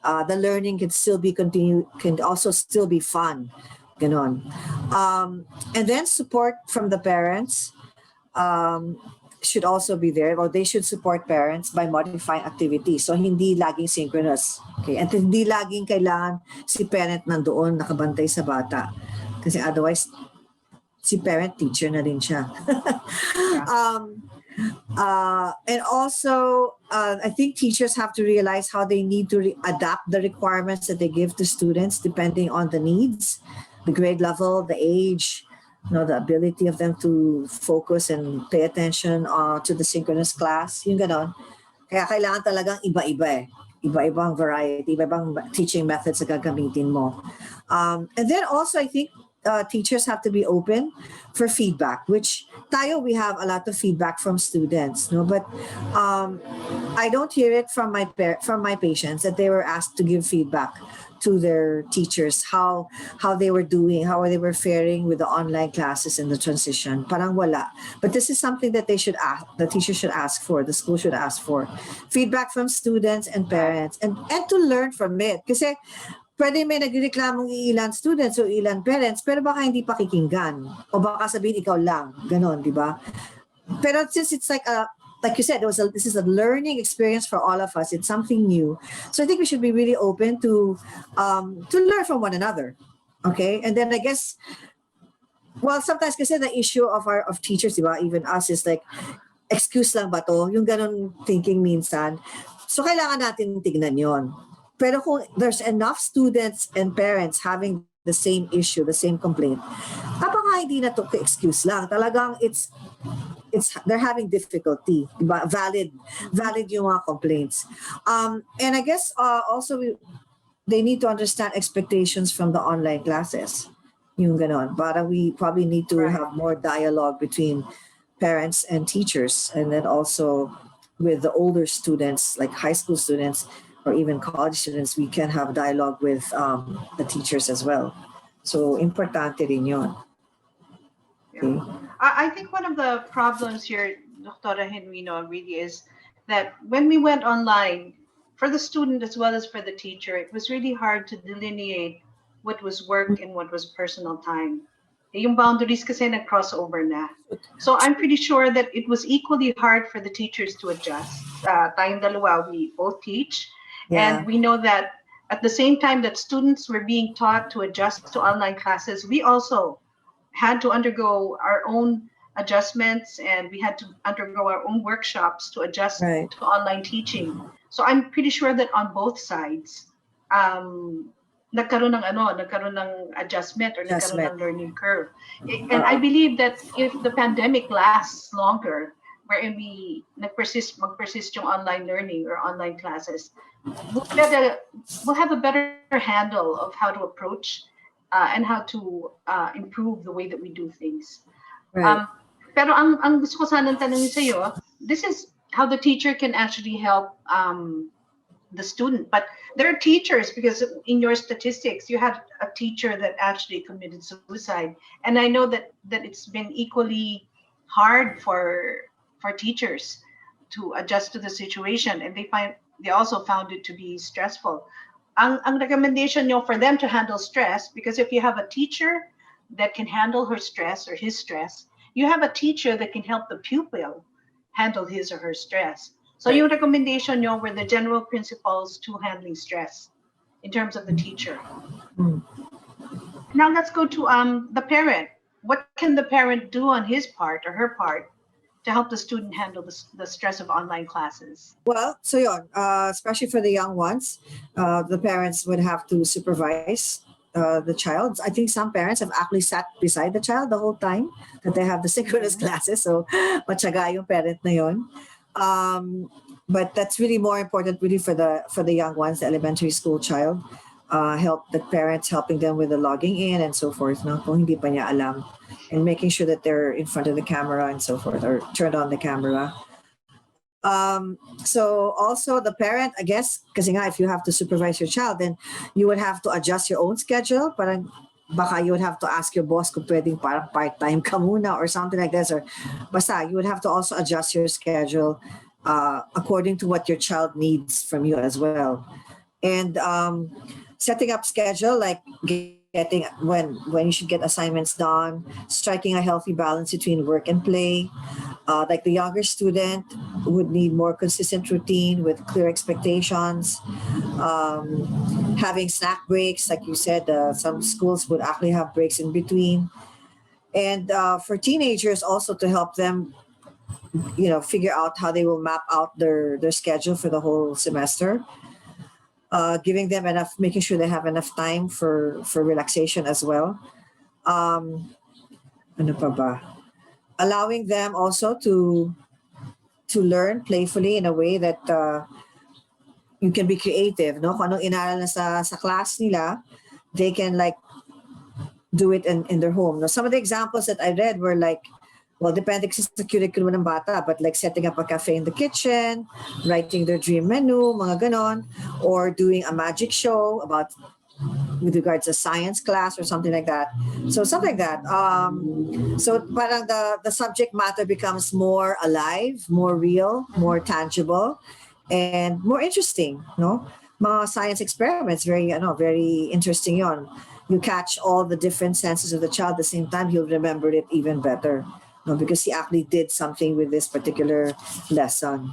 The learning can also still be fun. Ganon. And then support from the parents. Should also be there, or they should support parents by modifying activities. So hindi laging synchronous. Okay? And hindi laging kailangan si parent nandoon nakabantay sa bata. Kasi otherwise, si parent teacher na rin siya. And also, I think teachers have to realize how they need to adapt the requirements that they give to students depending on the needs, the grade level, the age, the ability of them to focus and pay attention to the synchronous class, yung ganon. Kaya kailangan talagang iba-iba Iba-ibang variety, iba-ibang teaching methods na gagamitin mo. And then also, I think teachers have to be open for feedback, which we have a lot of feedback from students, no? But I don't hear it from my patients that they were asked to give feedback to their teachers, how they were doing, how they were faring with the online classes and the transition. Parang wala. But this is something that they should ask, the teacher should ask for, the school should ask for. Feedback from students and parents, and to learn from it. Kasi pwede may nagreklamong ilan students o ilan parents, pero baka hindi pakikinggan. O baka sabihin ikaw lang. Ganon, di ba? Pero since it's like you said, this is a learning experience for all of us. It's something new. So I think we should be really open to learn from one another. Okay. And then I guess, well, sometimes kasi the issue of teachers, diba, even us, is like, excuse lang ba to? Yung ganun thinking minsan. So kailangan natin tignan yon. Pero kung there's enough students and parents having the same issue, the same complaint, kapag hindi na to excuse lang. Talagang it's they're having difficulty. Diba? Valid yung mga complaints. And I guess also they need to understand expectations from the online classes. Yung ganon. Para we probably need to have more dialogue between parents and teachers, and then also with the older students, like high school students or even college students, we can have dialogue with the teachers as well. So, importante rin yun. Okay. I think one of the problems here, Dr. Genuino, really is that when we went online, for the student as well as for the teacher, it was really hard to delineate what was work and what was personal time. Yung boundaries kasi nag-crossover na. So I'm pretty sure that it was equally hard for the teachers to adjust. Tayong dalawa, we both teach. Yeah. And we know that at the same time that students were being taught to adjust to online classes, we also had to undergo our own adjustments, and we had to undergo our own workshops to adjust to online teaching. So I'm pretty sure that on both sides, nagkaroon ng adjustment or nagkaroon ng learning curve. And I believe that if the pandemic lasts longer, wherein magpersist yung online learning or online classes, we'll have a better handle of how to approach and how to improve the way that we do things. Right. Pero ang gusto ko sanang tanongin sa iyo, this is how the teacher can actually help the student. But there are teachers, because in your statistics, you had a teacher that actually committed suicide. And I know that it's been equally hard for teachers to adjust to the situation, and they also found it to be stressful. Ang recommendation nyo for them to handle stress, because if you have a teacher that can handle her stress or his stress, you have a teacher that can help the pupil handle his or her stress. So your recommendation nyo were the general principles to handling stress in terms of the teacher. Now let's go to the parent. What can the parent do on his part or her part to help the student handle the stress of online classes? Well, so yun, especially for the young ones, the parents would have to supervise the child. I think some parents have actually sat beside the child the whole time that they have the synchronous classes. So, matyaga yung parent na yun. But that's really more important really for the young ones, the elementary school child. Help the parents, helping them with the logging in and so forth, no? Kung hindi pa niya alam. And making sure that they're in front of the camera and so forth, or turned on the camera. So also the parent, I guess, kasi nga if you have to supervise your child, then you would have to adjust your own schedule. Parang baka you would have to ask your boss kung pwedeng parang part-time ka muna or something like this. Or basta, you would have to also adjust your schedule according to what your child needs from you as well. And setting up schedule, like getting when you should get assignments done, striking a healthy balance between work and play. Like the younger student would need more consistent routine with clear expectations. Having snack breaks, like you said, some schools would actually have breaks in between. And for teenagers also to help them, figure out how they will map out their schedule for the whole semester. Giving them making sure they have enough time for relaxation as well. Ano pa ba? Allowing them also to learn playfully in a way that you can be creative, no? Kung anong inaral na sa class nila, they can do it in their home. No? Some of the examples that I read were depende kasi sa curriculum ng bata, but setting up a cafe in the kitchen, writing their dream menu, mga ganon, or doing a magic show with regards to science class or something like that. So something like that. So parang the subject matter becomes more alive, more real, more tangible, and more interesting, no? Mga science experiments, very interesting yon. You catch all the different senses of the child at the same time, he'll remember it even better. no, because he actually did something with this particular lesson.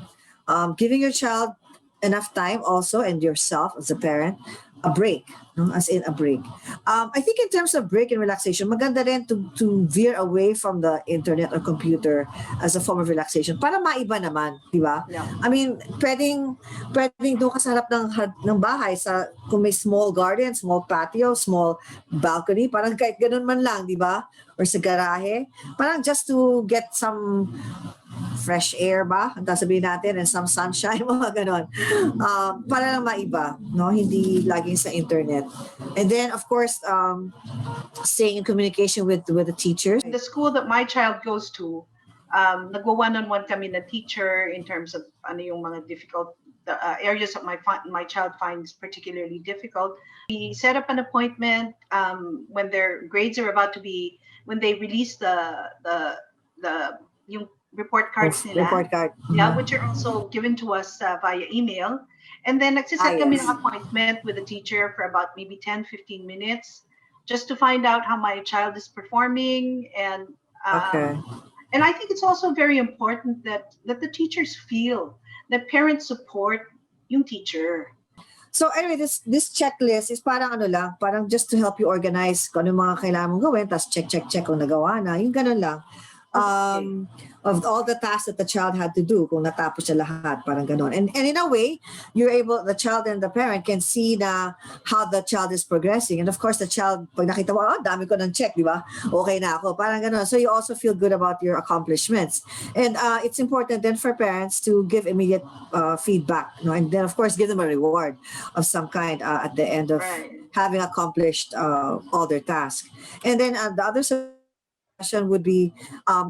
Giving your child enough time also, and yourself as a parent, a break, no? As in a break. I think in terms of break and relaxation, maganda rin to veer away from the internet or computer as a form of relaxation para maiba naman, di ba? Yeah. I mean, pwedeng doon ka sa harap ng bahay, kung may small garden, small patio, small balcony, parang kahit ganun man lang, di ba? Or sa garahe, parang just to get some fresh air ba? Ang sabihin natin, and some sunshine, mga ganon. Para lang maiba, no? Hindi laging sa internet. And then, of course, staying in communication with the teachers. The school that my child goes to, nagwa-one-on-one kami na teacher in terms of ano yung mga difficult areas that my child finds particularly difficult. We set up an appointment when their grades are about to be, when they release yung report cards nila. Report card. Yeah, which are also given to us via email. And then nagsiset kami ng appointment with the teacher for about maybe 10-15 minutes just to find out how my child is performing. And and I think it's also very important that the teachers feel that parents support yung teacher. So anyway, this checklist is parang parang just to help you organize kung ano mga kailangan mong gawin, tapos check kung nagawa na, yung ganun lang. Of all the tasks that the child had to do, kung natapos siya lahat, parang ganon. And in a way, the child and the parent can see how the child is progressing. And of course, the child, pag nakita mo, dami ko ng check, di ba? Okay na ako, parang ganon. So you also feel good about your accomplishments. And it's important then for parents to give immediate feedback, and then of course give them a reward of some kind at the end of having accomplished all their tasks. And then the other would be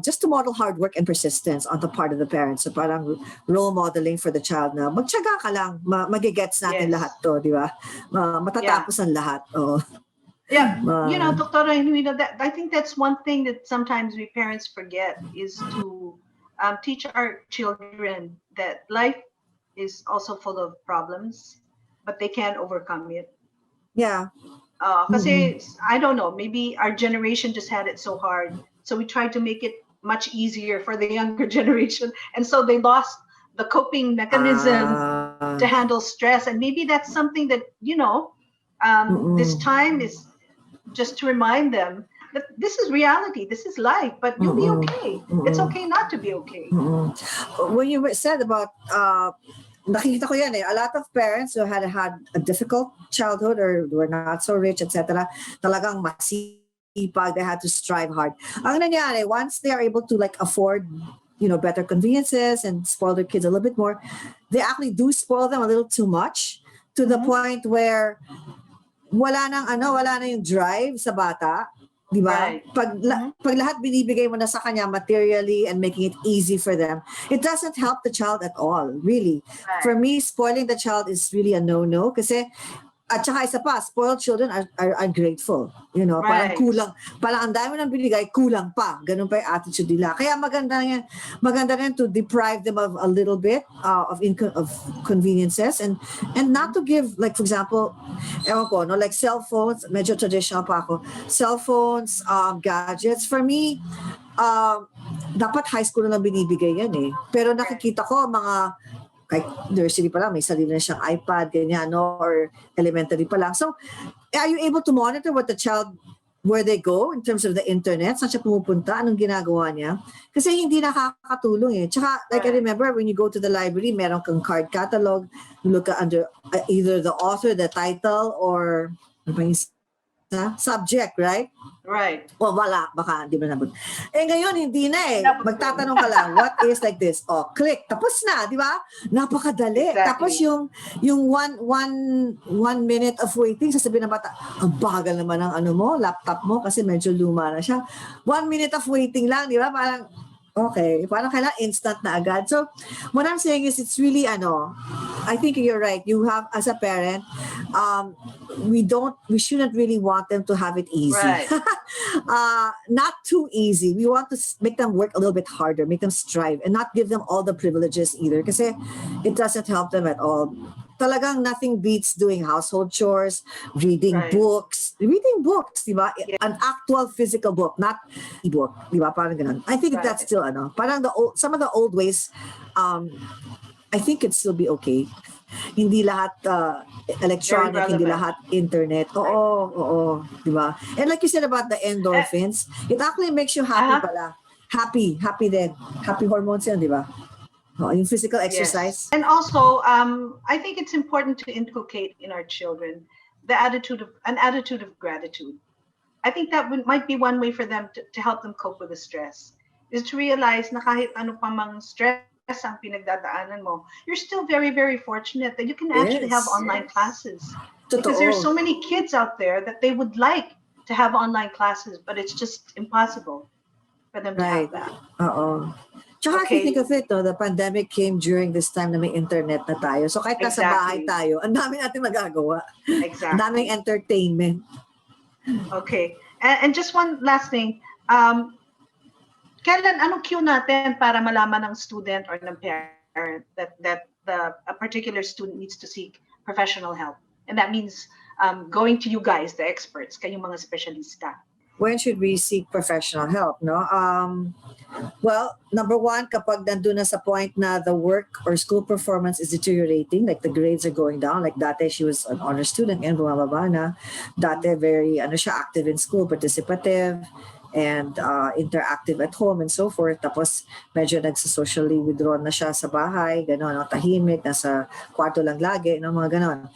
just to model hard work and persistence on the part of the parents. So parang role modeling for the child na magtiyaga ka lang, magigets natin lahat to, di ba? Matatapos ang lahat. Oh. Yeah, Dr. Genuino, I think that's one thing that sometimes we parents forget is to teach our children that life is also full of problems, but they can overcome it. Yeah. Kasi I don't know, maybe our generation just had it so hard, so we tried to make it much easier for the younger generation, and so they lost the coping mechanism to handle stress. And maybe that's something that this time is just to remind them that this is reality, this is life, but you'll be okay. It's okay not to be okay. When you said about nakikita ko yan a lot of parents who had a difficult childhood or were not so rich, etc. Talagang masipag, they had to strive hard. Ang nangyari, once they are able to afford, better conveniences and spoil their kids a little bit more, they actually do spoil them a little too much to the point where wala na yung drive sa bata. Diba? Right. Pag lahat binibigay mo na sa kanya materially and making it easy for them, it doesn't help the child at all, really. Right. For me, spoiling the child is really a no-no kasi at saka isa pa, spoiled children are ungrateful. Parang kulang. Parang ang dami ng binigay, kulang pa. Ganun pa yung attitude nila. Kaya maganda rin to deprive them of a little bit of conveniences and not to give, for example, ewan ko, cell phones, medyo traditional pa ako, cell phones, gadgets. For me, dapat high school na lang binibigay yan eh. Pero nakikita ko mga kahit nursery pa lang, may sarili na siyang iPad, ganyan, or elementary pa lang. So, are you able to monitor what the child, where they go in terms of the internet? Saan siya pumupunta? Anong ginagawa niya? Kasi hindi nakakatulong eh. Tsaka, I remember when you go to the library, meron kang card catalog, you look under either the author, the title, or subject, right? Right. O wala, baka hindi mo nabot. Ngayon, hindi na eh. Magtatanong ka lang, what is like this? Click. Tapos na, di ba? Napakadali. Exactly. Tapos yung one minute of waiting, sasabihin ng bata, ang bagal naman ng laptop mo kasi medyo luma na siya. 1 minute of waiting lang, di ba? Parang, okay, parang kailangan instant na agad. So, what I'm saying is it's really, I think you're right. You have, as a parent, we shouldn't really want them to have it easy. Right. Not too easy. We want to make them work a little bit harder, make them strive, and not give them all the privileges either, kasi it doesn't help them at all. talagang nothing beats doing household chores, reading Right. books. Reading books, di ba? An actual physical book, not e-book, di ba? Parang ganun. I think that's still, parang some of the old ways, I think it'd still be okay. Hindi lahat electronic, hindi lahat internet. Oo, di ba? And like you said about the endorphins, it actually makes you happy pala. Happy din. Happy hormones yan, di ba? Yung physical exercise. Yes. And also, I think it's important to inculcate in our children an attitude of gratitude. I think that might be one way for them to help them cope with the stress, is to realize na kahit ano pa mang stress ang pinagdadaanan mo, you're still very, very fortunate that you can actually have online classes. Because there's so many kids out there that they would like to have online classes, but it's just impossible for them to have that. Tsaka if you think of it, the pandemic came during this time na may internet na tayo. So kahit nasa bahay tayo, ang dami natin magagawa. Exactly. Ang daming entertainment. Okay. And just one last thing. Kailan, anong cue natin para malaman ng student or ng parent that a particular student needs to seek professional help? And that means going to you guys, the experts, kayong mga specialista. When should we seek professional help? No. Well, number one, kapag nandun na sa point na the work or school performance is deteriorating, like the grades are going down. Like dati, she was an honor student and bumababa na. Dati, very active in school, participative, and interactive at home and so forth. Tapos medyo nagsasocially withdrawn na siya sa bahay, gano'n, tahimik, nasa kwarto lang lagi, mga gano'n.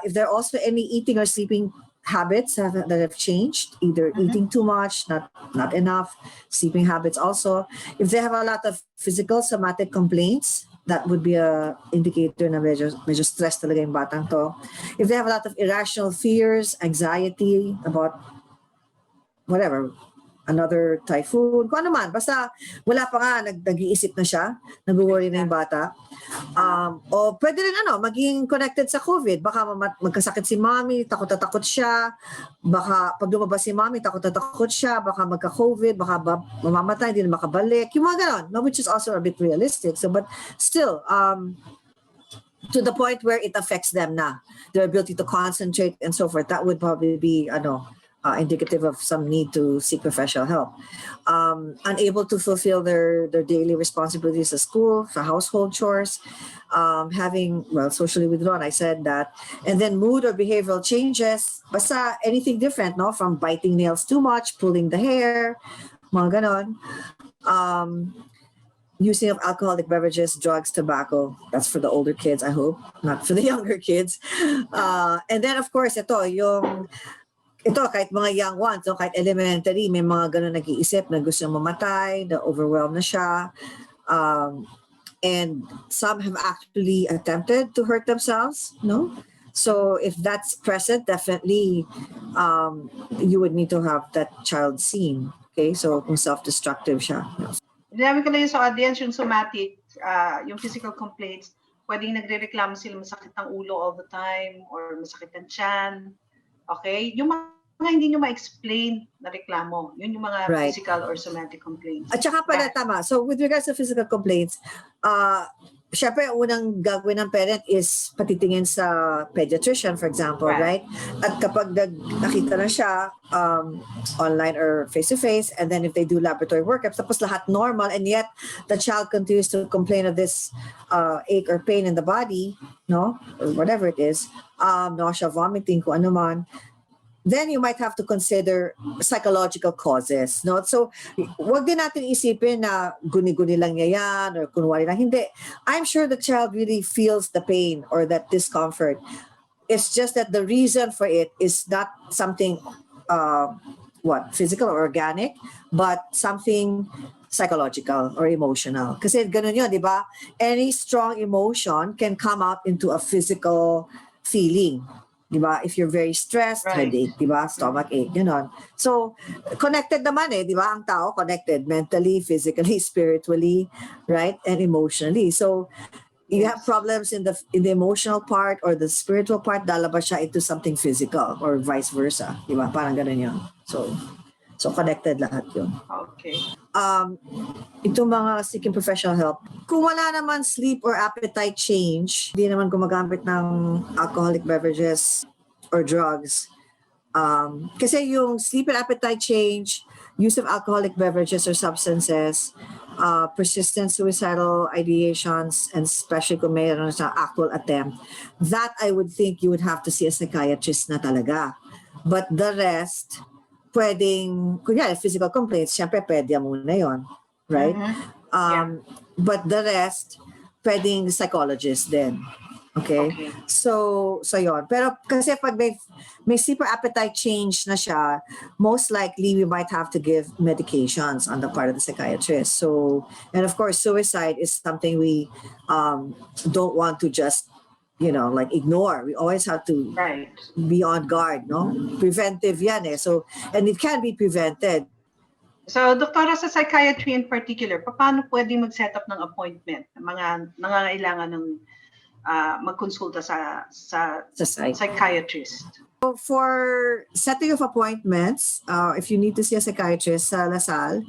If there are also any eating or sleeping habits that have changed, either eating too much, not enough, sleeping habits also. If they have a lot of physical somatic complaints, that would be a indicator na medyo stress talaga yung batang to. If they have a lot of irrational fears, anxiety about whatever, another typhoon, kung ano man, basta wala pa nga, nag-iisip na siya, nag-worry na yung bata. O pwede rin maging connected sa COVID. Baka magkasakit si mommy, takot siya. Baka pag lumabas si mommy, takot siya. Baka magka-COVID, baka mamamatay, hindi na makabalik. Yung mga ganon, no? Which is also a bit realistic. So, but still, to the point where it affects them na, their ability to concentrate and so forth, that would probably be, indicative of some need to seek professional help. Unable to fulfill their daily responsibilities at school, for household chores, socially withdrawn, I said that. And then mood or behavioral changes, basta anything different, no? From biting nails too much, pulling the hair, mga ganon. Using of alcoholic beverages, drugs, tobacco. That's for the older kids, I hope, not for the younger kids. And then, of course, ito, kahit mga young ones, so kahit elementary, may mga ganun nag-iisip na gusto mamatay, na overwhelmed na siya. And some have actually attempted to hurt themselves, no? So if that's present, definitely you would need to have that child seen. Okay, so kung self-destructive siya. Dinabi ko na yun sa audience, yung somatic, yung physical complaints, pwedeng nagre-reklamo sila masakit ng ulo all the time or masakit ng tiyan. Okay? Yung mga hindi nyo ma-explain na reklamo, yun yung mga physical or somatic complaints. At saka pala, tama. So with regards to physical complaints, syempre, unang gagawin ng parent is patitingin sa pediatrician, for example, right? At kapag nakita na siya online or face-to-face, and then if they do laboratory workups, tapos lahat normal, and yet the child continues to complain of this ache or pain in the body, no? Or whatever it is, nausea, vomiting, kung ano man, then you might have to consider psychological causes, no? So, wag din natin isipin na guni-guni lang niya yan or kunwari lang. Hindi. I'm sure the child really feels the pain or that discomfort. It's just that the reason for it is not something, physical or organic, but something psychological or emotional. Kasi ganun yun, di ba? Any strong emotion can come out into a physical feeling. Diba? If you're very stressed, headache, diba? Stomach ache, gano'n. So, connected naman diba? Ang tao connected mentally, physically, spiritually, right? And emotionally. So, you have problems in the emotional part or the spiritual part, lalabas siya into something physical or vice versa. Diba? Parang gano'n yun. So connected lahat yun. Okay. itong mga seeking professional help, kung wala naman sleep or appetite change, hindi naman gumagamit ng alcoholic beverages or drugs. Kasi yung sleep and appetite change, use of alcoholic beverages or substances, persistent suicidal ideations, and especially kung mayroon sa actual attempt, that I would think you would have to see a psychiatrist na talaga. But the rest, pwedeng, kunyari, physical complaints, syempre pwede muna yun. Right? But the rest, pwedeng psychologist din. Okay? So yon. Pero kasi pag may sleep or appetite change na siya, most likely we might have to give medications on the part of the psychiatrist. So, and of course, suicide is something we don't want to just, like ignore. We always have to be on guard, no? Preventive yan eh. So, and it can be prevented. So, doktora, sa psychiatry in particular, paano pwede mag-set up ng appointment ng mga nangangailangan ng magkonsulta sa psychiatrist? So for setting of appointments, if you need to see a psychiatrist sa Lasal,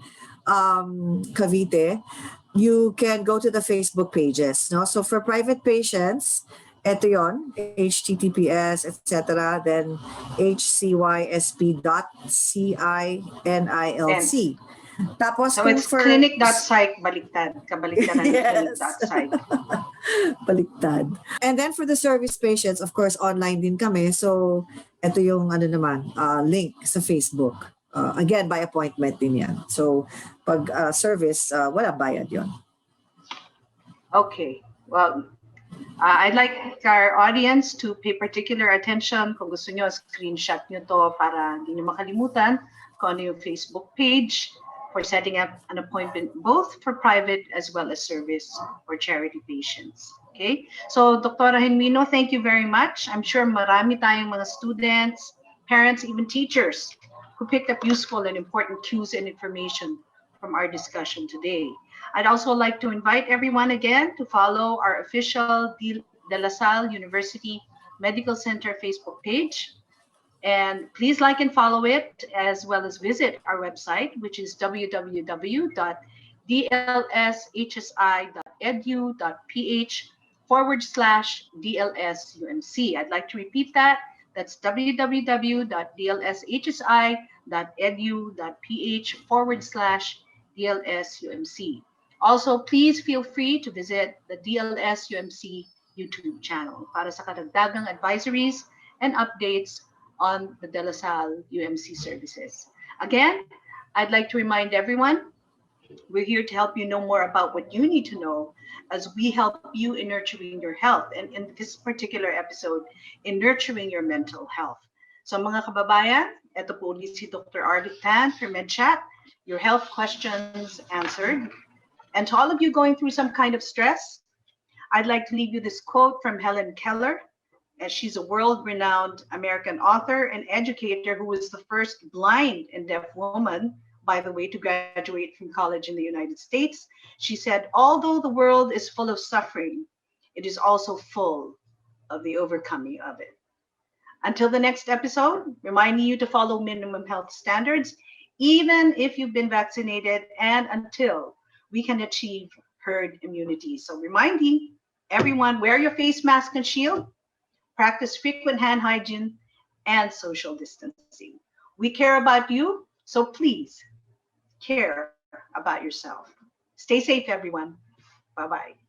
Cavite, you can go to the Facebook pages. No? So for private patients, ito yon, https, etc., then hcysp.cinilc. Tapos so it's clinic.psych, baliktad. Kabaliktad ng clinic.psych. Baliktad. And then for the service patients, of course, online din kami. So ito yung link sa Facebook. Again, by appointment din yan. So pag service, wala bayad yon. Okay. Well, I'd like our audience to pay particular attention. Kung gusto nyo, screenshot nyo to para hindi nyo makalimutan kung ano yung Facebook page for setting up an appointment, both for private as well as service or charity patients. Okay? So, Dr. Genuino, thank you very much. I'm sure marami tayong mga students, parents, even teachers who picked up useful and important cues and information from our discussion today. I'd also like to invite everyone again to follow our official De La Salle University Medical Center Facebook page. And please like and follow it, as well as visit our website, which is www.dlshsi.edu.ph/DLSUMC. I'd like to repeat that. That's www.dlshsi.edu.ph/DLSUMC. Also, please feel free to visit the DLSUMC YouTube channel para sa kadagdagang advisories and updates on the De La Salle UMC services. Again, I'd like to remind everyone, we're here to help you know more about what you need to know as we help you in nurturing your health, and in this particular episode, in nurturing your mental health. So mga kababayan, ito po ulit si Dr. Ardith Tan for MedChat, your health questions answered. And to all of you going through some kind of stress, I'd like to leave you this quote from Helen Keller, as she's a world-renowned American author and educator who was the first blind and deaf woman, by the way, to graduate from college in the United States. She said, although the world is full of suffering, it is also full of the overcoming of it. Until the next episode, reminding you to follow minimum health standards, even if you've been vaccinated, and until we can achieve herd immunity. So reminding everyone, wear your face mask and shield, practice frequent hand hygiene, and social distancing. We care about you, so please care about yourself. Stay safe, everyone. Bye-bye.